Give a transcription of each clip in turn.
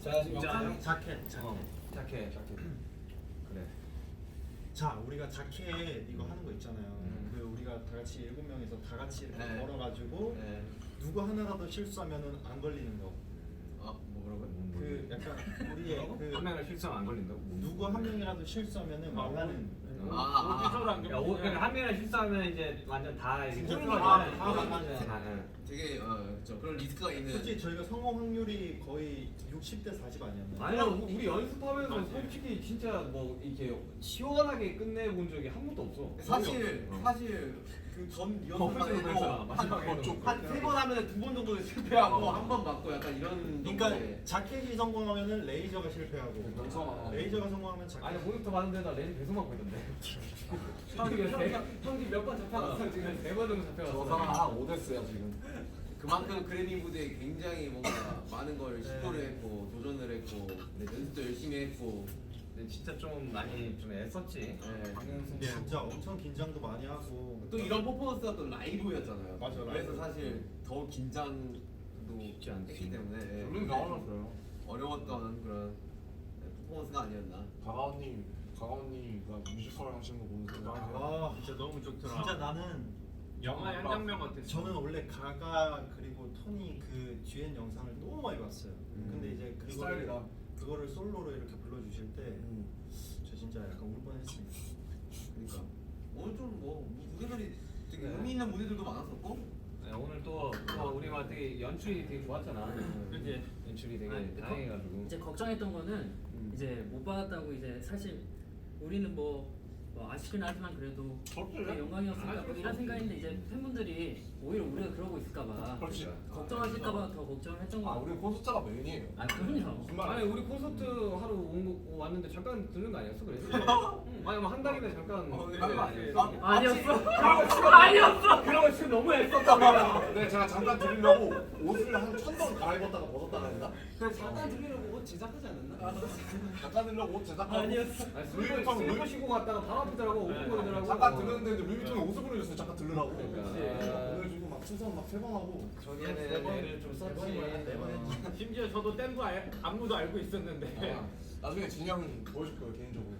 자 지금 자켓. 자켓. 그래. 자, 우리가 자켓 이거 하는 거 있잖아요. 그 우리가 다 같이 7명이서 다 같이 이렇게 네. 걸어가지고 네. 누구 하나라도 실수하면은 안 걸리는 거. 뭐라고요? 그 약간 우리의 그 한 명을 실수하면 안 걸린다고? 누구 한 명이라도 실수하면은 말라는. 그러니까 한 명을 실수하면 이제 완전 다 진짜 이렇게 다 네. 되게 그런 리스크가 있는. 솔직히 저희가 성공 확률이 거의 60대 40 아니었나요? 아니야, 우리 연습하면서 솔직히 진짜 뭐 이렇게 시원하게 끝내본 적이 한 번도 없어. 사실 그전 한 3번 하면 2번 정도 실패하고 한 번 맞고 약간 이런. 그러니까 정도의. 자켓이 성공하면은 레이저가 실패하고 레이저가 성공하면 자켓. 아니 모니터 봤는데 나 레지 계속 맞고 있던데. 형이 몇 번 잡혀갔어 지금 4번 정도 잡혀갔어. 저 사람 한 5대스야 지금. 그만큼 그래밍 무대에 굉장히 뭔가 많은 걸 시도를 했고 도전을 했고 연습도 열심히 했고. 근데 진짜 좀 많이 좀 애썼지. 근데 진짜 엄청 긴장도 많이 하고 또 이런 퍼포먼스가 또 라이브였잖아요. 맞아, 그래서 라이브. 사실 더 긴장도 쉽지 않지. 했기 때문에 물론 나와놨어요. 어려웠던 그런 퍼포먼스가 아니었나. 가가언니가 뮤지컬 하시는 거 보면서 아 진짜 너무 좋더라. 진짜 나는 영화의 한 장면 같았어. 저는 원래 가가 그리고 토니 그 듀엣 영상을 너무 많이 봤어요. 근데 이제 스타일이다. 그거를 솔로로 이렇게 불러주실 때 저 진짜 약간 울 뻔했습니다. 그러니까 오늘 좀 무대들이 되게 의미 있는 무대들도 많았었고. 네, 오늘 또 우리 막 되게 연출이 되게 좋았잖아. 그치? 연출이 되게 아니, 다양해가지고. 이제 걱정했던 거는 이제 못 받았다고 이제 사실 우리는 뭐 아쉽긴 하지만 그래도 되게 영광이었으니까 뭐 이런 생각인데 이제 팬분들이 오히려 우리가 그러고 있을까봐 그렇지. 걱정하실까봐 더 걱정을 했던 거 아 같아요. 우리 콘서트가 메인이에요. 아 그럼요. 무슨 말이야? 아니 우리 콘서트 하러 왔는데 잠깐 들른 거 아니었어 그래서? 아니 뭐 한 달이면 잠깐 그런 거 아니었어? 아니었어. 그런 거 지금 너무 애썼다 우리가. 네 제가 잠깐 드리려고 옷을 한 1000번 갈아입었다가 벗었다가 했나? 그래 잠깐 들리려고 옷 제작하지 않았나? 잠깐 드리려고 옷 제작하고 아니었어. 슬퍼 쉬고 갔다가 바로 앞이더라고 오픈거리더라고. 잠깐 들었는데 류미통이 옷을 보내줬어요. 잠깐 들으라고. 그러니까. 보내주고 막 충성 막 3번 하고. 저기에는 애를 좀 썼지. 심지어 저도 땐거 안무도 알고 있었는데 나중에 진영 보여줄 거예요 개인적으로.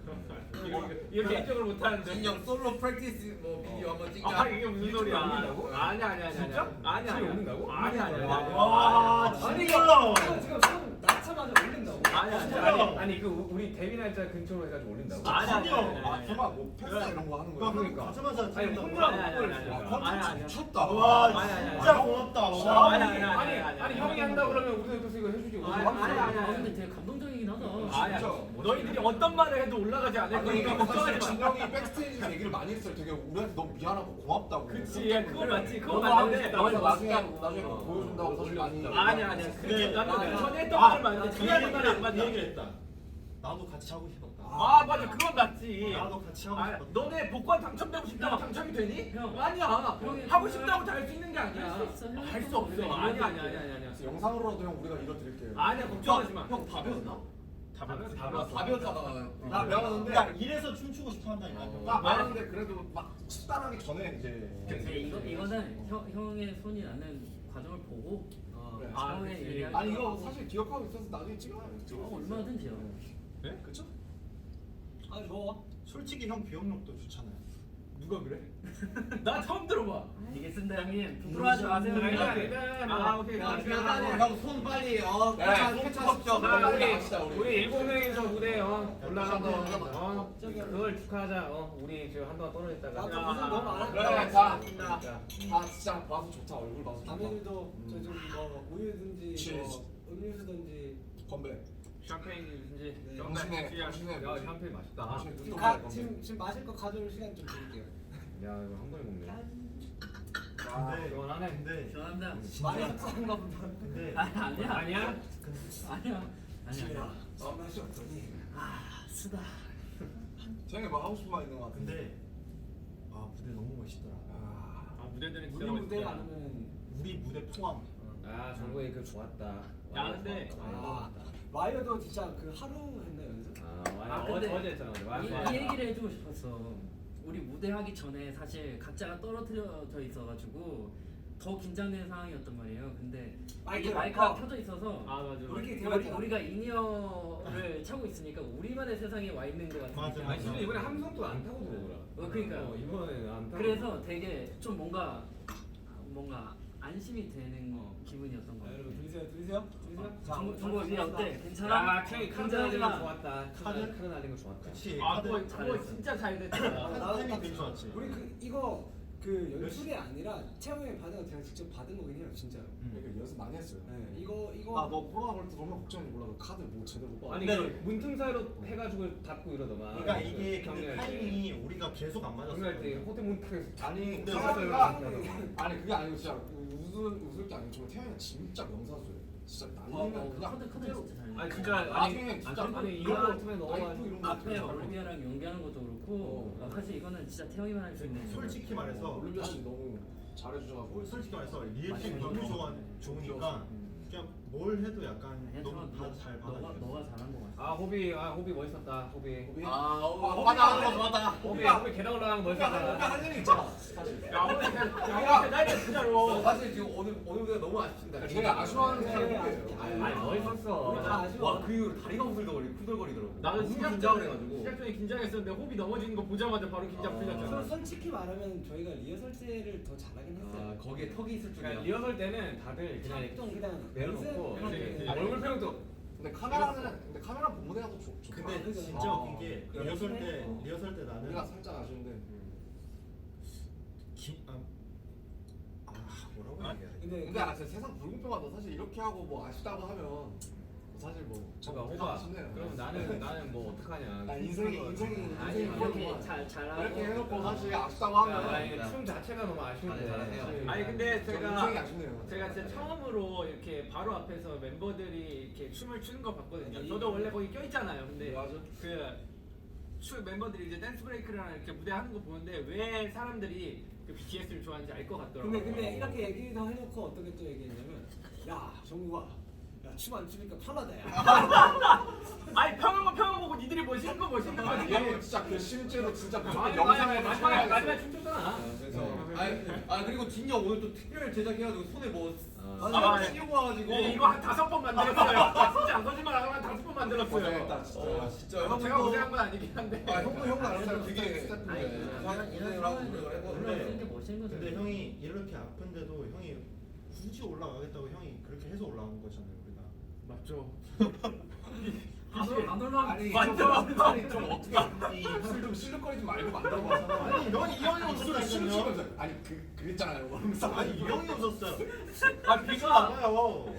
이거 개인적으로 못하는데. 진영 솔로 프랙티스 비디오 한번 찍자. 아 이게 무슨 소리야? 올린다고? 아니야. 진짜? 아니야. 지금 올린다고? 아니야. 와 아니 진짜. 지금 형 낳자마자 올린다고? 아니야. 아니 그 우리 데뷔 날짜 근처로 해가지고 올린다고? 아니야. 설마 뭐 팬사 이런 거 하는 거야? 그러니까. 가자마자 아니 찍는다고. 혼자 아니, 못 아니, 보냈어. 아니, 아니. 미쳤다. 와 아니, 진짜 아니. 고맙다. 아니 형이 한다 그러면 우리도 그래서 이거 해주지. 아 근데 되게 감동적이긴 하다. 아니야. 너희들이 어떤 말을 해도 올라가지 않을 거니까 그러니까 걱정하지 사실 마. 진영이 백스테이지 얘기를 많이 했어요. 되게 우리한테 너무 미안하고 고맙다고. 그치, 그거 맞지. 그거 너도 하고 맞는데. 싶다. 나중에 보여준다고 사실 많이. 아니야. 그게 나도 전에 했던 아, 말을 맞는데 그 말은 안 맞는 얘기를 했다. 나도 같이 하고 싶었다. 아 맞아, 그건 맞지. 나도 같이 하고 아, 싶었다. 너네 복권 당첨되고 싶다고 당첨이 되니? 형. 아니야. 형이 하고 싶다고 다 할 수 있는 게 아니야. 할수 있어. 할 수 없어. 아니야. 영상으로라도 형 우리가 이뤄드릴게요. 아니야, 걱정하지 마. 형 답이었나? 답이었어. 나 배웠는데 야 이래서 춤추고 싶어 한다니까. 나 배웠는데 그래도 막 식단하기 전에 이제. 근데 이거는 형의 손이 나는 과정을 보고 그래. 처음에 얘기할 아니 이거 사실 기억하고 있어서 나중에 찍어요. 얼마든지요. 네? 그쵸? 아 좋아. 솔직히 형 기억력도 좋잖아요. 누가 그래? 나 처음 들어봐. 이게 쓴다 형님. 부끄러워하지 마세요. 아 오케이. 형손 빨리 캐치하십시오. 우리 7명이서 무대 올라간 거 그걸 축하하자. 우리 지금 한동안 떨어졌다가. 그래 다 진짜 봐서 좋다. 얼굴 봐서 좋다. 다민이도 저좀 뭐 우유든지 치즈. 뭐 음료수든지 건배. 샴페인이든지. 당신의 야 샴페인 맛있다. 당신의 지금, 눈동자의 건배. 지금 마실 거 가져올 시간 좀 드릴게요. 야 이거 한 번에 먹네. 근데 시원하네. 근데 죄송합니다. 많이 속상한가 보다. 근데 아니야. 아니야? 아니야. 맛이 없더니. 쓰다. 쟤네 뭐 하고 싶은 말 있는 거 같은데. 근데 아 무대 너무 멋있더라. 아 무대들이 우리 무대 안 하면 우리 무대 포함. 아 정국이 그 좋았다. 야, 근데 와이어도 진짜 그 하루 했나 연습? 어제 했잖아. 이 얘기를 해주고 싶었어. 우리 무대 하기 전에 사실 각자가 떨어뜨려져 있어가지고 더 긴장되는 상황이었단 말이에요. 근데 마이크 이게 마이크가 막 켜져 있어서 아 맞아. 우리끼리 대화했잖아. 우리가 인이어를 차고 있으니까 우리만의 세상에 와 있는 것 같은 맞아, 느낌. 아니 진짜 이번에 함성도 안 타고 들어오더라. 그러니까요. 이번에 안 타고. 그래서 되게 좀 뭔가 안심이 되는 기분이었던 것 자, 같아요. 여러분 들리세요? 정보 위에 어때? 괜찮아? 야, 카드 날린 거 좋았다. 카드? 카드 날린 거 좋았다. 그치. 아 카드 그거 잘했어. 진짜 잘 됐다. 타이밍 되게 좋았지. 우리 이거 그 연출이 아니라 태영이 받은 거 제가 직접 받은 거긴 해요, 진짜로. 그러니까 연습 많이 했어요. 네, 이거 아너 코로나 걸때 정말 걱정인지 몰라도 카드 뭐 제대로 못 받아. 아니 그 문틈 사이로 해가지고 닫고 이러더만. 그러니까 이게 근데 경기할 때. 타이밍이 우리가 계속 안 맞았어. 경기할 때 호텔 문틈에서 아니 근데 태양이가 아니 그게 아니고 진짜 웃을 게 아니고 정말 태양이가 진짜 명사수예요. 진짜 날리면 그냥 카드 그대로. 진짜 잘. 아니 진짜 나중에 진짜 아니 이런 이거 거 같으면 나이프 너무 이런 거 앞에 되게 잘하고. 올리비아랑 연기하는 것도 그렇고 사실 이거는 진짜 태영이만 할 수 있는. 솔직히 말해서 올리비아 씨 너무 잘해주셔가지고 솔직히 말해서 리액션이 너무 좋으니까 그냥 뭘 해도 약간 아니야, 너무 너- 다잘 너가 받아줘. 잘한 것 같아. 아 호비 멋있었다. 호비. 맞아 좋았다. 호비 계단 올라가는 거 멋있었다. 할 일이 있잖아 사실. 야 오늘 나 진짜로. 사실 지금 오늘 무대가 너무 아쉽습니다. 제가 아쉬워하는 네, 사람이에요. 아니 멋있었어. 우리 다 아쉬워. 와, 그 이후로 다리가 후들거리더라고. 나도 너무 시작 긴장을 전에 해가지고. 시작 전에 긴장했었는데 호비 넘어지는 거 보자마자 바로 긴장 풀렸잖아. 솔직히 말하면 저희가 리허설 때를 더 잘하긴 했어요. 아, 거기에 턱이 있을 줄이야. 그러니까 리허설 때는 다들 그냥 좀 그냥 내려놓고 연습- 얼굴 표정도 근데 카메라 본무대가 더 좋다. 근데 그죠. 진짜 웃긴 게 어. 리허설 때 우리가 나는 살짝 아쉬운데. 뭐라고 얘기해야 돼? 근데 근데 진짜 세상 불공평하다. 사실 이렇게 하고 뭐 아쉽다고 하면 사실 뭐 저가 좀 호바. 아쉽네요. 그럼 나는 뭐 어떡하냐. 나 인생이 아니 이렇게 그렇구만. 잘하고 이렇게 해놓고 사실 아쉽다고 하면 아니 춤 자체가 너무 아쉬운데. 잘하세요. 아니 근데 인생이 제가 아쉽네요. 진짜 처음으로 이렇게 바로 앞에서 멤버들이 이렇게 춤을 추는 거 봤거든요. 저도 원래 거기 껴 있잖아요. 근데 맞아. 멤버들이 이제 댄스 브레이크랑 이렇게 무대 하는 거 보는데 왜 사람들이 그 BTS를 좋아하는지 알 것 같더라고요. 근데 이렇게 얘기도 해놓고 어떻게 또 얘기했냐면 야 정국아 야 춤 안 추니까 편하다 야. 아니 평을 보고 니들이 멋있는 거 멋있는 거지. 이거 진짜 그 실제로 진짜 무조건 아니, 영상에 마지막에 춤췄잖아. 그래서 그리고 진영 오늘 또 특별 제작해가지고 손에 뭐 아, 씌우고 와가지고 이거 한 5번 만들었어요. 진짜 안 거짓말 안 하고 한 5번 만들었어요. 고생했다 진짜. 진짜 어, 제가 고생한 건 아니긴 한데. 형도 아는 사람 되게 아니 이런 상황에서 올라오는 게 멋있는 거죠. 근데 형이 이렇게 아픈데도 형이 굳이 올라가겠다고 형이 그렇게 해서 올라온 거잖아요 우리가. 맞죠. 안 올라가. 아니 맞죠. 아니 좀 어떻게 이술좀 실룩거리지 말고 만들어봐서. 아니 형이 이 형이 입술을 웃었어요. 춤추면서 아니 그랬잖아요. 그러면서 아니 이 형이 웃었어요. 아 비가 맞아요.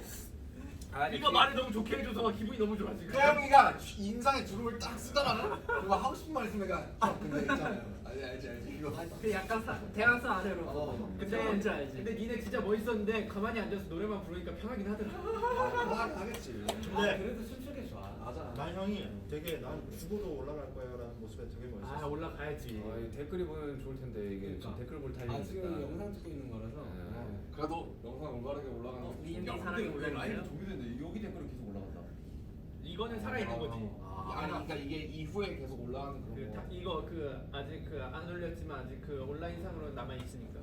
비가 말을 너무 좋게 해줘서 기분이 너무 좋아 지금. 태영이가 인상에 주름을 딱 쓰잖아. 그거 하고 싶은 말 있으면 내가 근데 있잖아요. 알지 이거. 그 약간 대학생 아래로. 근데 뭔지 알지. 근데 니네 진짜 멋있었는데 가만히 앉아서 노래만 부르니까 편하긴 하더라. 하겠지. 근데 그래도 춤추기 좋아. 맞아. 난 형이 되게 난 죽어도 올라갈 거야라는 모습에 되게 아 멋있었어. 올라가야지. 댓글이 보면 좋을 텐데 이게 그러니까. 지금 댓글 볼 아 타이밍이니까. 지금 영상 찍고 있는 거라서. 그래도 영상 올바르게 올라가는 거. 미엠이 야, 사랑이 근데 왜 라이브 올라오네요. 종료됐는데 여기 댓글은 계속 올라간다. 이거는 살아있는 거지. 아니 그러니까 이게 이후에 계속 올라가는 그런 거. 이거 아직 안 올렸지만 아직 온라인상으로 남아 있으니까.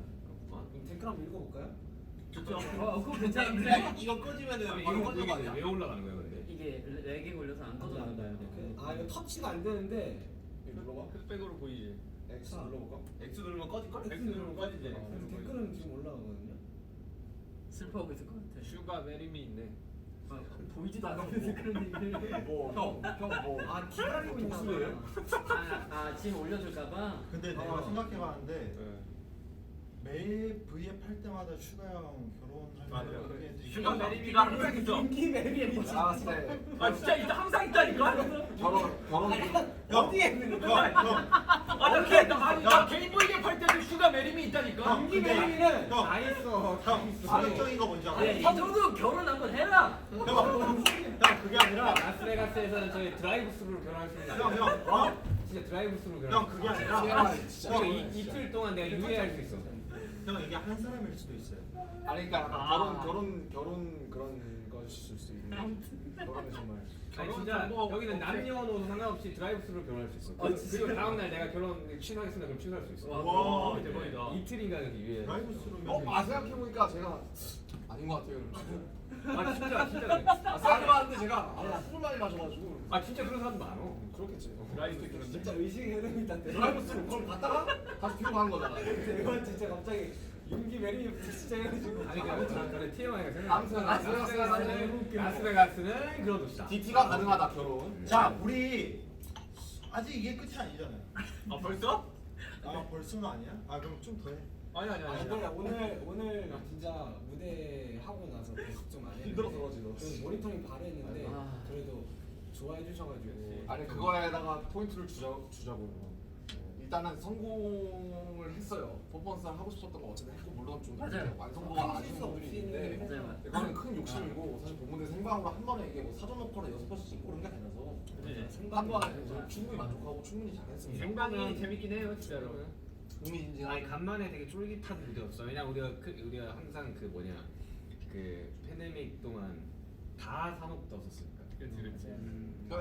댓글 한번 읽어볼까요? 좋죠. 그거 괜찮은데. 이거 꺼지면은 이거 바로 꺼지는 거 아니야? 왜 올라가는 거야 근데? 이게 렉이 걸려서 안 꺼져나온다. 아 이거 터치가 안 되는데. 눌러봐. 흑백으로 보이지. X 눌러볼까? X 누르면 꺼질걸? X 누르면 꺼지지. 댓글은 지금 올라가거든요. 슬퍼하고 있을 것 같아. 슈가 메리미 있네. 보이지도 않는데 그런 얘기를. 뭐 아 기다리고 있나 봐. 독수리예요? 지금 올려줄까봐. 근데 내가 생각해봤는데 매일 V앱 할 때마다 슈가 형 결혼하려고 그렇게 했는데 슈가 메리미가 항상 있어. 인기 매력이 뭐지? 아 진짜. 아 진짜 있다 항상 있다니까. 결혼. 어디에 있는 거야? 나 게임보이게 팔 때도 슈가 메리미 있다니까. 인기 매력이는 다 있어. 파격적인 거 뭔지 알아? 이 정도 결혼 한번 해라. 형 그게 아니라 라스베가스에서는 저희 드라이브 스루로 결혼할 수 있는 형 진짜 드라이브 스루로 결혼. 형 그게 아니라 진짜. 그러니까 이틀 동안 내가 유예할 수 있어. 형 이게 한 사람일 수도 있어요. 아니 그러니까 결혼 그런 것일 수 있는. 그러면 정말. 아니 진짜 여기는 남녀노소 상관없이 드라이브스루로 결혼할 수 있어. 그리고 다음 날 내가 결혼 취소하겠습니다. 그럼 취소할 수 있어. 와, 대박이다. 이틀인가 그렇게 유예. 드라이브스루면 생각해보니까 제가 아닌 것 같아요. 아 진짜 그래. 생각해봤는데 제가 술을 많이 마셔가지고. 아 진짜 그런 사람도 많아. 그렇겠지. 드라이브 그런데. 진짜 의식의 흐름이 있다는데. 드라이브스루 그걸 갔다가 다시 뒤로 가는 거잖아. 이건 진짜 갑자기 윤기 매력이 진짜 해가지고. 아니 그래 TMI가 생각. 아무튼 라스베가스는 그런 곳이다. DT가 가능하다 결혼. 자, 우리 아직 이게 끝이 아니잖아요. 아 벌써? 아, 벌써는 아니야? 아, 그럼 좀 더 해. 아니. 근데 오늘 진짜 무대 하고 나서 계속 좀 안 했는데 힘들어서 지금. 저는 모니터링 바로 했는데 아. 그래도 좋아해 주셔가지고 아니 그거에다가 포인트를 주자고요. 일단은 성공을 했어요. 퍼포먼스를 하고 싶었던 거 어쨌든 했고 물론 좀 맞아요. 완성도가 아쉬운 부분이 있는데 맞아요. 이거는 큰 욕심이고 사실 본무대 생방으로 한 번에 이게 뭐 사전 녹화로 6번씩 찍고 그런 게 아니라서 한 번에 그래서 충분히 만족하고 충분히 잘했습니다. 생방이 재밌긴 해요 진짜로. 흥미진진한. 아니 간만에 되게 쫄깃한 무대였어. 왜냐 우리가 항상 그 뭐냐 그 팬데믹 동안 다 산옥 떴었으니까.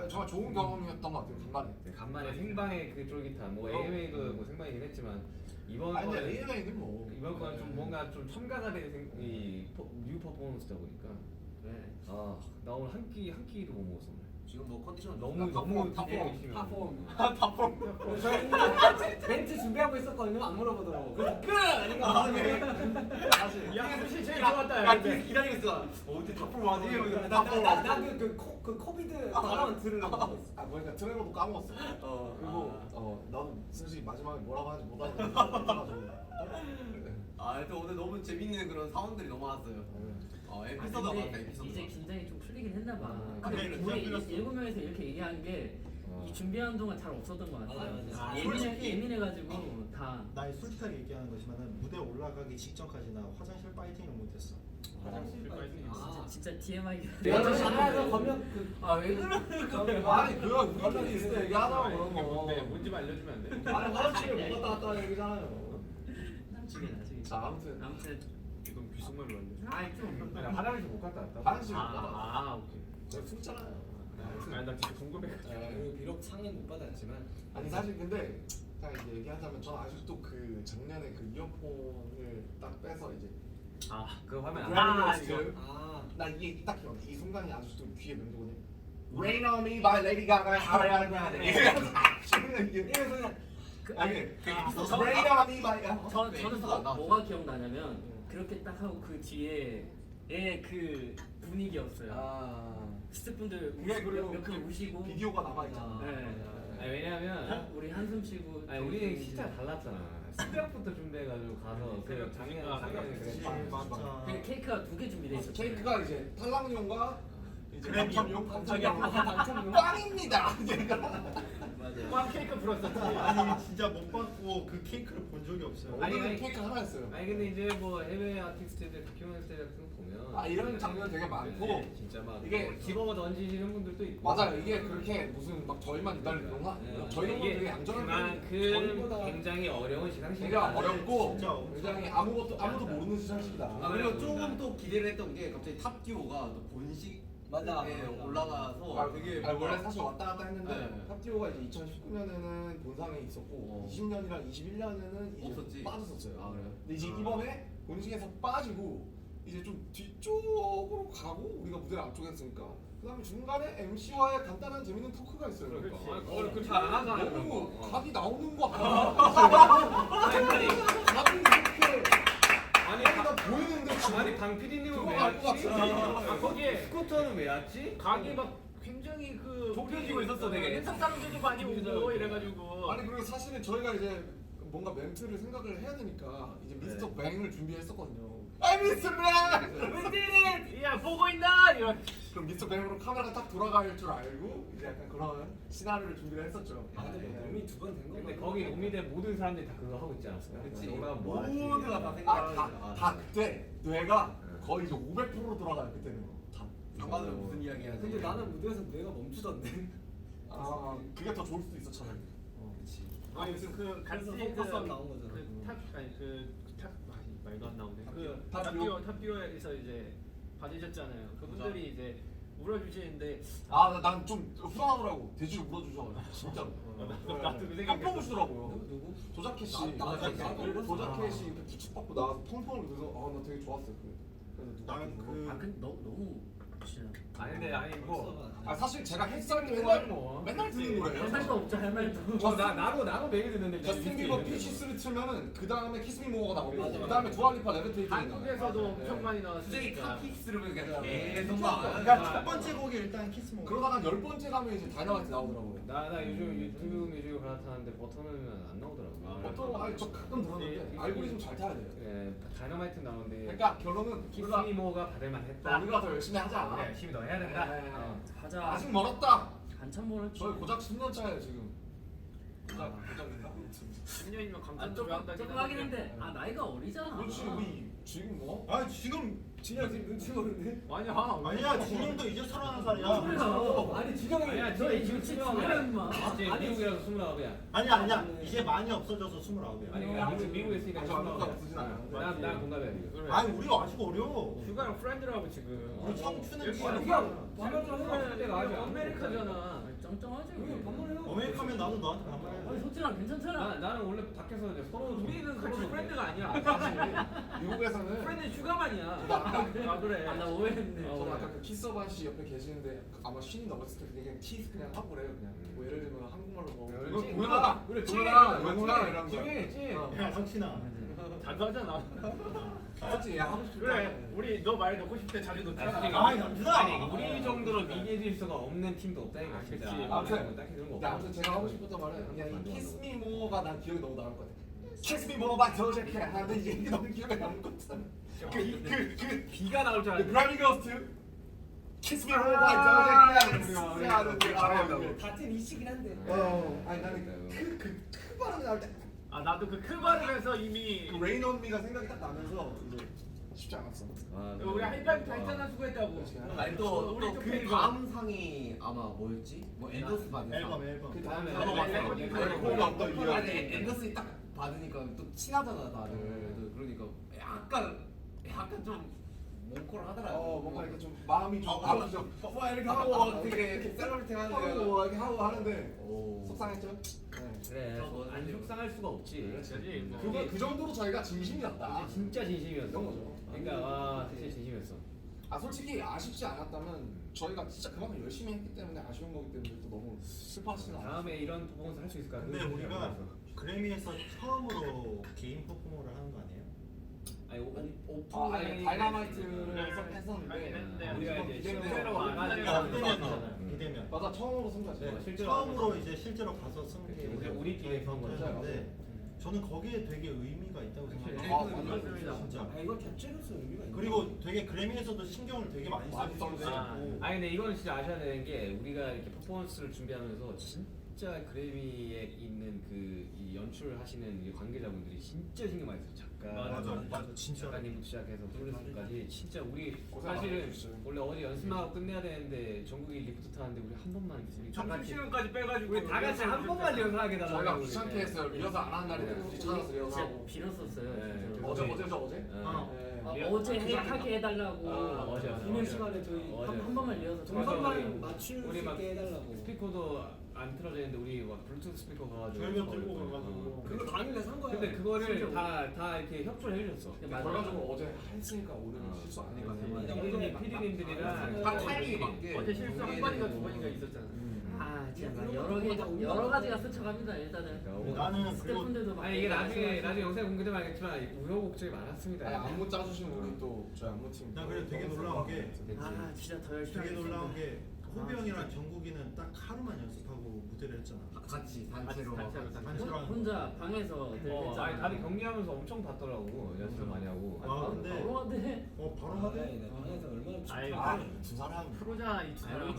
정말 좋은 경험이었던 것 같아요. 간만에. 간만에 생방의 그 쫄깃함. 뭐 AMA도 뭐 생방이긴 했지만 이번 아니 근데 거는 AMA는 뭐 이번 거는 좀 뭔가 좀 첨가가 된 뉴 퍼포먼스다 보니까 나 오늘 한 끼도 못 먹었어. 오늘. 지금 뭐 컨디션 너무 탑폼. 탑폼. 저희는 멘트 준비하고 있었거든요. 안 물어보더라고. 그래서 끝! 야 사실 제일 좋았다. 야 기다리고 있어. 어디 탑볼 와지? 나그 코비드 발언 들으려고 하고 있어. 아 그러니까 트레버도 까먹었어. 그리고 나도 솔직히 마지막에 뭐라고 하는지 못 알아가지고. 또 오늘 너무 재밌는 그런 사원들이 너무 많았어요. 에피소드가 많다 근데 에피소드. 이제 긴장이 좀 풀리긴 했나 봐. 근데 근데 긴장 우리 풀렸어. 7명에서 이렇게 얘기하는 게 이 준비하는 동안 잘 없었던 것 같아요. 맞아. 예민해가지고 다. 나 솔직하게 얘기하는 거지만은 무대 올라가기 직전까지 나 화장실 파이팅을 못했어. 화장실 빨리. 진짜 TMI. 내가 저 전화해서 건명 아왜 그래? 아니 그거 우리끼리 있을 때 얘기하자고 그런 이게 거. 뭔지 알려주면 안 돼? 아니 화장실에 못 갔다 왔다는 얘기잖아요. 나중에. 자 아무튼 이건 귓속말로 안 돼. 아이 좀. 아니 화장실 못 갔다 왔다. 화장실 못 갔다 왔다. 오케이. 제가 숨잖아요. 아니 나 진짜 궁금해가지고. 그리고 비록 상은 못 받았지만 아니 사실 근데 딱 이제 얘기하자면 저는 아직도 그 작년에 그 이어폰을 딱 빼서 이제 그거 하면 안 그라미 돼. 로스트. 아 나 이게 딱 기억. 이 순간이 아직도 귀에 맴도거든요. Rain on me by Lady Gaga, Ariana Grande. 이게 그냥 아니 Rain on me by. 저는 뭐가 기억나냐면 그렇게 딱 하고 그 뒤에의 그 분위기였어요. 스태프분들 그게 그리고 몇 분 우시고 비디오가 남아 있잖아. 네. 아니 왜냐면 우리 한숨 쉬고. 아니 우리는 진짜 달랐잖아. 새벽부터 준비해가지고 가서 그 작년에 그랬지. 맞아. 그 케이크가 2개 준비돼 있었어요. 케이크가 이제 탈락용과 이제 그래미용. 당첨용, 당첨용. 당첨용 빵입니다. 꽝 케이크 불었었지. 아니 진짜 못 받고 그 케이크를 본 적이 없어요. 오늘은 케이크 하나였어요. 아니 근데 이제 뭐 해외 아티스트들 다큐멘터리 같은 거 보면 이런 장면 되게 많고 네, 진짜 막 이게 이게 집어서 던지시는 분들도 있고 맞아요. 이게 그렇게 무슨 막 저희만 기다리는 건 아니에요. 저희는 이게 되게 얌전한 그만큼 저희보다 굉장히 어려운 시상식이 되게 어렵고 진짜 엄청 굉장히 아무도 모르는 시상식이다. 그리고 조금 또 기대를 했던 게 갑자기 탑듀오가 또 본식에 맞아. 올라가서 되게 원래 사실 왔다 갔다 했는데 네. 탑디오가 이제 2019년에는 본상에 있었고 20년이랑 21년에는 이제 없었지. 빠졌었어요. 그래요? 근데 이제 이번에 본식에서 빠지고 이제 좀 뒤쪽으로 가고 우리가 무대를 앞쪽에 했으니까 그다음에 중간에 MC와의 간단한 재밌는 토크가 있어요. 그렇지. 그러니까. 그걸 잘안 하잖아요. 너무 그런 거. 각이 나오는 거 아니야? 아니 각이 이렇게 아니 각이 다 보이는데 지금 아니 강 PD님은 그거 왜 알고 왔지? 왔잖아. 거기에 스쿠터는 왜 왔지? 각이 막 굉장히 그 좁혀지고 있었어, 되게. 인사 사람들도 많이 오고 이래가지고. 아니 그리고 사실은 저희가 이제 뭔가 멘트를 생각을 해야 되니까 이제 미스터 뱅을 준비했었거든요. 아 미스터 뱅! We did it! 야 보고 있나? 이런. 그럼 미스터 뱅으로 카메라가 딱 돌아갈 줄 알고 이제 약간 그런 시나리오를 준비를 했었죠. 근데 뭐 몸이 2번 된 거. 근데 거기 노미대 모든 사람들이 다 그거 하고 있지 않았어요? 그치. 올라가면 뭐 하지? 모두가 다 생각을 다 그때 뇌가 거의 이제 500%로 돌아가요 그때는. 다. 장관은 무슨 이야기 하지? 근데 나는 무대에서 내가 멈추던데. 그게 더 좋을 수도 있어 차라리. 그치. 아니 그 같이 그래서 포커스업 나온 거잖아. 그탑 아니 그탑 말도 안 나오네. 탑듀오? 탑듀오에서 이제 받으셨잖아요. 그분들이 이제 물어주시는데 난 좀 후련하더라고. 돼지를 물어주셔가지고 진짜로. 나도 그 생각이 팡펑 우시더라고요. 누구? 조자켓 씨. 나도 조자켓이 이렇게 부축받고 나와서 펑펑을 그래서 나 되게 좋았어요. 그래서 누가 나는 아 근데 너무 진짜 아니 근데 아니 뭐 사실 제가 햇살이 맨날 뭐. 맨날 듣는 할 거예요. 말도 없죠 할 말도. 나도 매일 듣는데 저스틴 비버 피시스를 틀면은 그 다음에 키스미 모어가 나오고 맞아, 그 다음에 두알리파 레비테이팅. 한국에서도 엄청 많이 갑자기 나왔으니까. 탑픽스를 그냥 계속 막. 그러니까 첫 번째 곡이 일단 키스 모. 그러다가 10번째 가면 이제 다이너마이트 나오더라고요. 나 요즘 유튜브 뮤직을 갈아타는데 버터는 안 나오더라고. 어떤 저 가끔 들었는데 알고리즘 잘 타야 돼요. 예, 다이너마이트 나오는데 그러니까 결론은 우리가 키스미모가 받을만했다. 우리가 더 열심히 하자. 그래, 열심히 더 해야 된다. 네. 하자. 아직 멀었다. 한참 멀었지. 저희 고작 10년 차예요 지금. 고작인가? 10년이면 감탄 조금 하긴 했는데 아 나이가 어리잖아. 그렇지 우리 지금 뭐? 아 지금 진영 지금 눈치 보는데? 아니야. 아니야 진영도 이제 31살이야. 아니 진영이 아니야, 너 지금 지금 지금 27이야 임마. 이제 미국이라서 29이야. 아니야 이제 많이 없어져서 29이야. 아니 그러니까 미국에 있으니까 아직 얼마 없어지진 않아요. 난 동갑이야 지금. 그래. 아니 우리가 아직 어려. 휴가랑 프렌드라고 지금. 우리 청춘은 여기 지금 그냥 반말좀 내가 아직 아메리카잖아. 쩡쩡하지. 왜 반말해요? 어메리카면 나도 너한테 반말해. 아니 소진아 괜찮잖아. 나는 원래 밖에서 이제 서로 우리는 같이 프렌드가 아니야. 미국에서는 프렌드 휴가만이야. 아 그래. 아, 나 오해했네. 저는 아까 그 키서반 씨 옆에 계시는데 아마 신이 넘었을 때 그냥 키스 그냥 하고 그래요 그냥. 뭐 예를 들면 한국말로 뭐 그렇지. 뭐야 그래, 뭐야 찐. 뭐야 이런 거. 찐. 야 석신아. 자주 하잖아. 맞지? 야 하고 싶다. 그래. 우리 너 말 넣고 싶을 때 자주 넣잖아. 아이 남준아. 아니 우리 정도로 미개 질서가 없는 팀도 없다니까 진짜. 그치. 아무튼 딱히 그런 거 근데 없어. 아무튼 제가 하고 싶었던 말은 그냥 이 키스 미 모어가 난 기억이 너무 남을 것 같아. 키스 미 모어 바 저저케 하는데 이게 너무 기억에 남을 것 같아. 그 비가 나올 줄 알았는데. 브라미 거스트 키스 미 모어 바 저저케 하는 거. 같은 이치긴 한데. 아니 나는 그 발음이 나올 때 아 나도 그 크바르에서 이미 그 레인 온 미가 생각이 딱 나면서 이제 쉽지 않았어. 우리 하이파이브 했잖아 수고했다고. 아니 우리 또그 또 다음 상이 아마 뭐였지? 뭐 앤더스 받은 상. 앨범. 그 다음에 다음에 앨범 없다 아니 앤더스이 딱 받으니까 또 친하잖아 다들. 그러니까 약간 좀 몽콜하더라. 뭔가 이렇게 좀 마음이 좀 아프죠. 뭐 이렇게 하고 되게 셀러리팅 하는데. 하고 이렇게 하고 하는데 오. 속상했죠. 네. 그래. 안 속상할 수가 없지. 그렇지. 뭐. 그거 그 정도로 저희가 진심이었다. 이제 진짜 진심이었어. 이런 거죠. 그러니까 와 진짜 진심이었어. 솔직히 아쉽지 않았다면 저희가 진짜 그만큼 열심히 했기 때문에 아쉬운 거기 때문에 또 너무 슬퍼하시진 않아요. 다음에 이런 퍼포먼스 할 수 있을까? 근데 우리가 그래미에서 처음으로 개인 퍼포머를 하는 거 아니에요? 아니 아니 다이너마이트를 했었는데 우리가 이제 비대면 실제로 와가지고 비대면. 맞아 처음으로 승자지. 네, 실제로 처음으로 이제 실제로 가서 승리. 우리끼리 한 거죠. 했는데 저는 거기에 되게 의미가 있다고 생각해요. 아, 맞습니다. 진짜. 아 이거 자체로서 의미가 있네. 그리고 되게 그래미에서도 신경을 되게 많이 많이 쓰고 써주시고. 아니 근데 이거는 진짜 아셔야 되는 게 우리가 이렇게 퍼포먼스를 준비하면서 진짜 그래미에 있는 그 이 연출하시는 이 관계자분들이 진짜 신경 많이 써요. 작가, 진짜. 작가님부터 시작해서 프로듀서까지 진짜 우리 고생 사실은 많으셨어요. 원래 어제 연습하고 끝내야 되는데 전국이 리프트 타는데 우리 한 번만 우리 다 점심 같이 시간까지 빼가지고 우리 다 같이 한 번만 리허설하게 저희가 달라고 귀찮게 했어요. 리허설 안 하는 날인데 굳이 찾아서 리허설하고. 빌었었어요. 네, 진짜로. 어제? 네. 어제 하게 해달라고. 어제. 비밀 시간에 저희 어제. 한 번만 리허설. 동선만 맞출 수 우리 막 있게 해달라고. 스피커도 안 틀어져 있는데 우리 막 블루투스 스피커 가가지고 저희가 들고 가가지고. 그거 당일에 산 거야. 근데 그거를 다 이렇게 협조를 해주셨어. 그래가지고 어제 했으니까 오늘 실수 아니까. PD님들이랑 딱 타이밍이 맞게. 어제 실수 한 번인가 두 번인가 있었잖아. 아 진짜 여러 가지가 스쳐갑니다 일단은. 나는 그리고 스태프분들도 막 아니 이게 나중에 영상에 공개되면 알겠지만 우여곡절이 많았습니다. 아니 안무 짜주신 우리 또 저희 안무팀. 나 그래 되게 놀라운 게 아 진짜 더 열심히 되게 하겠습니다. 놀라운 게 호비 형이랑 정국이는 딱 하루만 연습하고 무대를 했잖아. 같이 단체로. 단체로 하는 거. 혼자 방에서 했잖아. 아니 다들 경기하면서 엄청 봤더라고 연습 많이 하고. 아 근데 바로 하대. 바로 아, 하대. 네, 방에서 얼마나 아이, 춥다. 두 사람. 프로잖아 이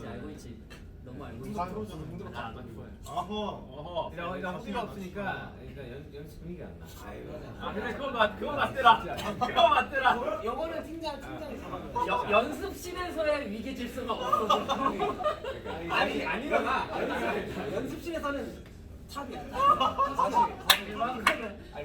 알고 있지. 너무 알고 있지. 누가 프로잖아. 힘들어. 안 좋아요. 아허. 어허. 일단 허비가 없으니까 일단 연습 분위기가 안 나. 아 근데 그거 맞더라. 그거 맞더라. 영어는 팀장이 잡아줘. 연습실에서의 위계 질서가 없어. 아니 아니잖아. 연습실에서는 탑이야.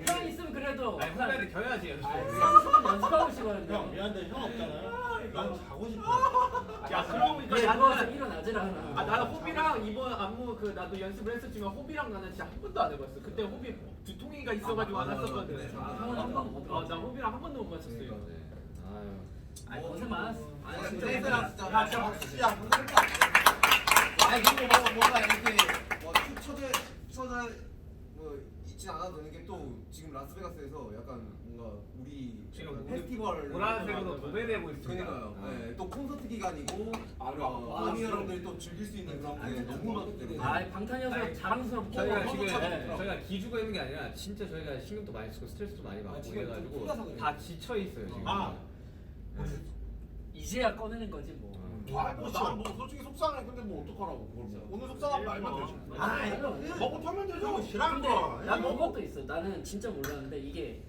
형 있으면 그래도 아니 후배한테 겨야지 연습. 상수는 연습하고 싶거든요. 형 미안한데 형 없잖아요. 난 자고 싶어. 야 그러고 보니까 얘 누워서 나는 일어나질 않아. 나는 호비랑 이번 안무 그 나도 연습을 했었지만 호비랑 나는 진짜 한 번도 안 해봤어. 그때 호비 두통이가 있어가지고 안 했었거든. 형은 한 번도 못 해봤지. 나 호비랑 한 번도 못 맞췄어요. 아유. 아니 고생 많았어. 아니 진짜 얘들아 진짜. 야, 진짜 박수. 야, 아니 그리고 뭔가 이렇게 뭐 초대 뭐 있진 않아도 되는 게 또 지금 라스베가스에서 약간 뭔가 우리 지금 약간 우리 페스티벌 보라색으로 도배되고 있습니다. 그러니까요. 아. 네, 또 콘서트 기간이고 아, 아미 여러분들이 또 즐길 수 있는 그런 게 너무 많기 때문에. 아 방탄이어서 자랑스럽고 저희가 지금 찾아주더라고요. 저희가 기죽어 있는 게 아니라 진짜 저희가 신경도 많이 쓰고 스트레스도 많이 받고 지금 좀 그래가지고 풀려서 그래요. 다 지쳐 있어요 지금. 아. 이제야 꺼내는 거지 뭐. 나는 뭐 솔직히 속상해. 근데 뭐 어떡하라고 그걸 뭐. 오늘 속상하면 말면 되지. 아, 먹고 털면 되죠. 싫어한 근데 거. 난 그것도 있어. 나는 진짜 몰랐는데 이게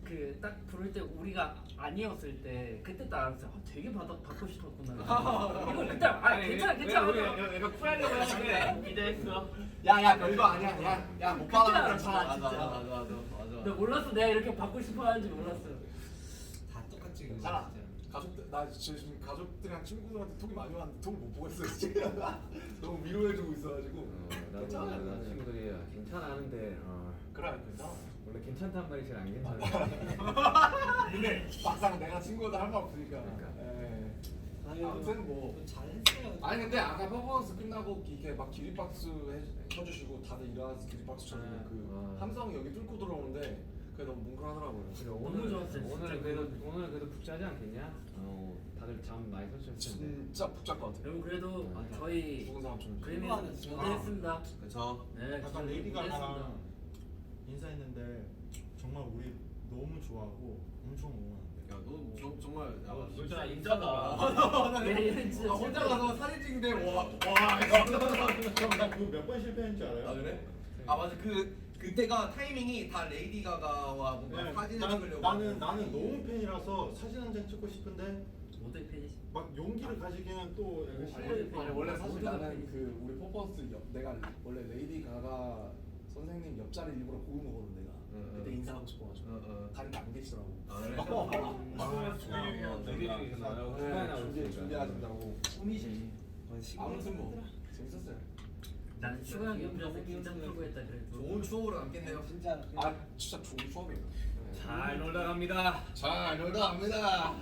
그 딱 부를 때 우리가 아니었을 때 그때 딱 알았어. 되게 받고 싶었구나. 이거 그때 괜찮아. 우리 약간 쿨하려고 했는데 기대했어. 야야 별거 아니야. 야못 받아. 괜찮아, 진짜. 맞아. 근데 몰랐어. 내가 이렇게 받고 싶어 하는지 몰랐어. 다 똑같지. 괜찮아. 가족들 나 지금 가족들이랑 친구들한테 톡이 많이 왔는데 톡을 못 보겠어요 지금. 너무 위로해주고 있어가지고. 나도 나 친구들이 괜찮아 하는데 그래 괜찮아. 원래 괜찮단 말이 제일 안 괜찮아. 근데 막상 내가 친구들 할 말 없으니까. 그러니까. 예. 아유, 아무튼 뭐. 잘했어요. 아니 근데 아까 퍼포먼스 끝나고 이렇게 막 기립박수 쳐주시고 다들 일어나서 기립박수 쳐주고 그 함성이 여기 뚫고 들어오는데 그게 너무 뭉클하더라고요. 너무 좋았어요, 오늘 진짜. 오늘 그래도 북자지 않겠냐? 다들 잠 많이 설쳤을 텐데. 진짜 복잡 것 같아요. 여러분 그래도 저희 죽은 사람처럼. 그림이 하는 무대했습니다. 그렇죠. 네, 약간 레이디 무대했습니다. 가가랑 인사했는데 정말 우리 너무 좋아하고 엄청 응원한대. 야너 정말 야, 진짜 인자다. 얘 진짜 혼자 가서 사진 찍는데 와. 나그몇 번 실패했는지 알아요? 아 그래? 아 맞아 그때가 타이밍이 다 레이디 가가와 뭔가 네, 사진을 찍으려고. 나는 너무 팬이라서 사진 한 장 찍고 싶은데 모두의 팬이지. 막 용기를 가지기는 또 약간 아니, 원래 사실 모두가 나는 팬이지. 그 우리 퍼포먼스 내가 원래 레이디 가가 선생님 옆자리 일부러 고른 거거든 내가. 그때 인사하고 싶어가지고 다른 안 계시더라고. 아 그래? 준비하신다고. 꿈이지. 아무튼 뭐 재밌었어요. 나는 슈가 형 옆에서 긴장 풀고 했다 그래도. 좋은 추억으로 남겠네요. 진짜. 아 진짜 좋은 추억이에요. 잘 놀다 갑니다. 잘 놀다 갑니다.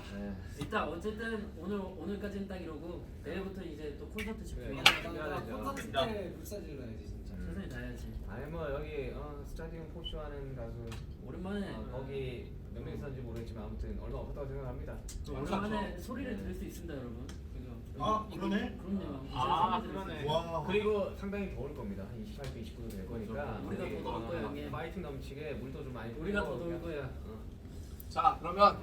일단 어쨌든 오늘까지는 딱 이러고 내일부터 이제 또 콘서트 집중해야 돼. 콘서트 때 불사질러 야지 진짜. 최선을 다해야지. 아니 뭐 여기 스타디움 포쇼 하는 가수 오랜만에 거기 몇 명 있었는지 모르겠지만 아무튼 얼마 없었다고 생각합니다. 오랜만에 소리를 들을 수 있습니다, 여러분. 그죠? 아, 그러네? 그럼요. 이제 아, 소리 들을 수 그러네. 있어요. 와. 그리고 상당히 더울 겁니다. 한 28도, 29도 될 거니까 우리가 더 더울 거예요, 형님. 파이팅 넘치게 물도 좀 많이 우리가 더 뿌리고 더울 그냥, 거야. 자 그러면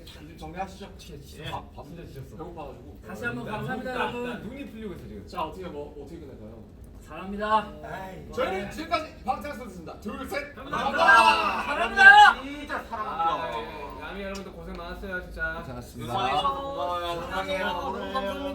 좀 정리하시죠. 진짜 밥 진짜 지쳤어. 배고파가지고. 다시 한번 나 감사합니다, 나 여러분. 눈이 풀리고 있어 지금. 자 어떻게 끝낼까요? 사랑합니다. 아이. 저희는 지금까지 방탄소년단이었습니다. 둘 셋. 감사합니다. 사랑합니다. 진짜 남이 여러분들 고생 많았어요 진짜. 고마워요. 사랑해요. 감사합니다.